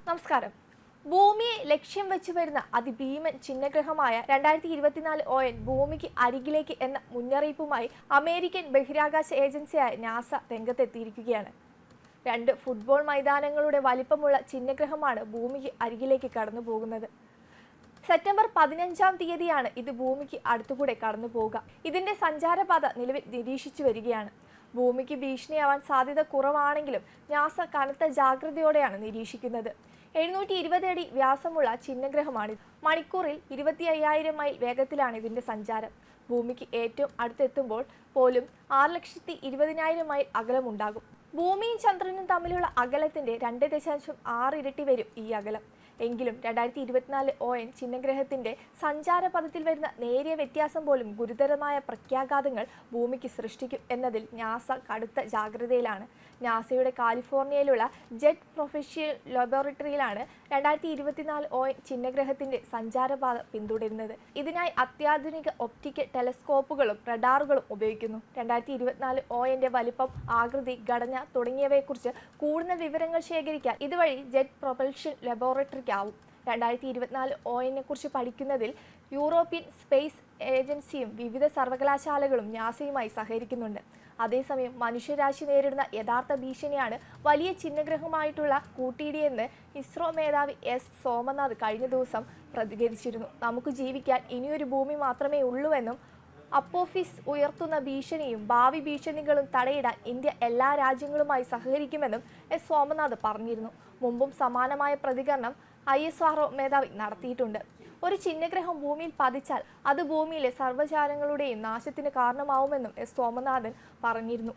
നമസ്കാരം. ഭൂമിയെ ലക്ഷ്യം വെച്ച് വരുന്ന അതിഭീമൻ ചിഹ്നഗ്രഹമായ 2024 ON ഭൂമിക്ക് അരികിലേക്ക് എന്ന മുന്നറിയിപ്പുമായി അമേരിക്കൻ ബഹിരാകാശ ഏജൻസിയായ നാസ രംഗത്തെത്തിയിരിക്കുകയാണ്. 2 ഫുട്ബോൾ മൈതാനങ്ങളുടെ വലിപ്പമുള്ള ചിഹ്നഗ്രഹമാണ് ഭൂമിക്ക് അരികിലേക്ക് കടന്നു പോകുന്നത്. സെപ്റ്റംബർ 15-ാം തീയതിയാണ് ഇത് ഭൂമിക്ക് അടുത്തുകൂടെ കടന്നു പോവുക. ഇതിന്റെ സഞ്ചാരപാത നിലവിൽ നിരീക്ഷിച്ചു വരികയാണ്. ഭൂമിക്ക് ഭീഷണിയാവാൻ സാധ്യത കുറവാണെങ്കിലും നാസ കനത്ത ജാഗ്രതയോടെയാണ് നിരീക്ഷിക്കുന്നത്. 720 അടി വ്യാസമുള്ള ചിഹ്നഗ്രഹമാണിത്. മണിക്കൂറിൽ 25,000 മൈൽ വേഗത്തിലാണ് ഇതിന്റെ സഞ്ചാരം. ഭൂമിക്ക് ഏറ്റവും അടുത്തെത്തുമ്പോൾ പോലും 6,20,000 മൈൽ അകലമുണ്ടാകും. ഭൂമിയും ചന്ദ്രനും തമ്മിലുള്ള അകലത്തിന്റെ 2.6 ഇരട്ടി വരും ഈ അകലം. എങ്കിലും 2024 ON ചിഹ്നഗ്രഹത്തിന്റെ സഞ്ചാരപഥത്തിൽ വരുന്ന നേരിയ വ്യത്യാസം പോലും ഗുരുതരമായ പ്രത്യാഘാതങ്ങൾ ഭൂമിക്ക് സൃഷ്ടിക്കും എന്നതിൽ നാസ കടുത്ത ജാഗ്രതയിലാണ്. നാസയുടെ കാലിഫോർണിയയിലുള്ള ജെറ്റ് പ്രൊഫഷണൽ ലബോറട്ടറിയിലാണ് 2024 ON ചിഹ്നഗ്രഹത്തിന്റെ സഞ്ചാരപാത പിന്തുടരുന്നത്. ഇതിനായി അത്യാധുനിക ഒപ്റ്റിക്കൽ ടെലസ്കോപ്പുകളും റഡാറുകളും ഉപയോഗിക്കുന്നു. 2024 ON വലിപ്പം, ആകൃതി, ഘടന തുടങ്ങിയവയെക്കുറിച്ച് കൂടുതൽ വിവരങ്ങൾ ശേഖരിക്കാൻ ഇതുവഴി ജെറ്റ് പ്രൊപ്പൽഷൻ ലബോറട്ടറിക്കാവും. 2024 ON കുറിച്ച് പഠിക്കുന്നതിൽ യൂറോപ്യൻ സ്പേസ് ഏജൻസിയും വിവിധ സർവകലാശാലകളും നാസയുമായി സഹകരിക്കുന്നുണ്ട്. അതേസമയം മനുഷ്യരാശി നേരിടുന്ന യഥാർത്ഥ ഭീഷണിയാണ് വലിയ ചിഹ്നഗ്രഹമായിട്ടുള്ള കൂട്ടിയിടിയെന്ന് ഇസ്രോ മേധാവി S. സോമനാഥ് കഴിഞ്ഞ ദിവസം പ്രതികരിച്ചിരുന്നു. നമുക്ക് ജീവിക്കാൻ ഇനിയൊരു ഭൂമി മാത്രമേ ഉള്ളൂവെന്നും അപ്പോഫിസ് ഉയർത്തുന്ന ഭീഷണിയും ഭാവി ഭീഷണികളും തടയിടാൻ ഇന്ത്യ എല്ലാ രാജ്യങ്ങളുമായി സഹകരിക്കുമെന്നും S. സോമനാഥ് പറഞ്ഞിരുന്നു. മുമ്പും സമാനമായ പ്രതികരണം ISRO മേധാവി നടത്തിയിട്ടുണ്ട്. ഒരു ചിഹ്നഗ്രഹം ഭൂമിയിൽ പതിച്ചാൽ അത് ഭൂമിയിലെ സർവ്വചാരങ്ങളുടെയും നാശത്തിന് കാരണമാവുമെന്നും S. സോമനാഥൻ പറഞ്ഞിരുന്നു.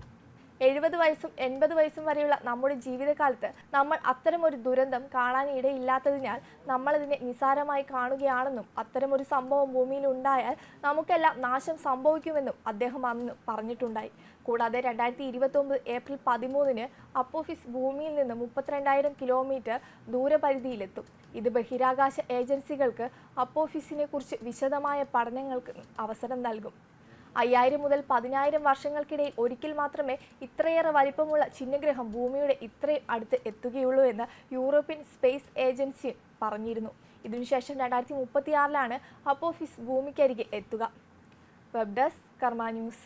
70 വയസ്സും 80 വയസ്സും വരെയുള്ള നമ്മുടെ ജീവിതകാലത്ത് നമ്മൾ അത്തരമൊരു ദുരന്തം കാണാനിടയില്ലാത്തതിനാൽ നമ്മളതിനെ നിസ്സാരമായി കാണുകയാണെന്നും അത്തരമൊരു സംഭവം ഭൂമിയിൽ ഉണ്ടായാൽ നമുക്കെല്ലാം നാശം സംഭവിക്കുമെന്നും അദ്ദേഹം അന്ന് പറഞ്ഞിട്ടുണ്ടായി. കൂടാതെ 2029 ഏപ്രിൽ 13-ന് അപ്പോഫിസ് ഭൂമിയിൽ നിന്ന് 32,000 കിലോമീറ്റർ ദൂരപരിധിയിലെത്തും. ഇത് ബഹിരാകാശ ഏജൻസികൾക്ക് അപ്പോഫിസിനെ കുറിച്ച് വിശദമായ പഠനങ്ങൾക്ക് അവസരം നൽകും. 5,000 മുതൽ 10,000 വർഷങ്ങൾക്കിടയിൽ ഒരിക്കൽ മാത്രമേ ഇത്രയേറെ വലിപ്പമുള്ള ചിഹ്നഗ്രഹം ഭൂമിയുടെ ഇത്രയും അടുത്ത് എത്തുകയുള്ളൂ എന്ന് യൂറോപ്യൻ സ്പേസ് ഏജൻസി പറഞ്ഞിരുന്നു. ഇതിനുശേഷം 2036-ലാണ് അപ്പോഫിസ് ഭൂമിക്കരികെ എത്തുക. വെബ് ഡെസ്ക് കർമ്മ ന്യൂസ്.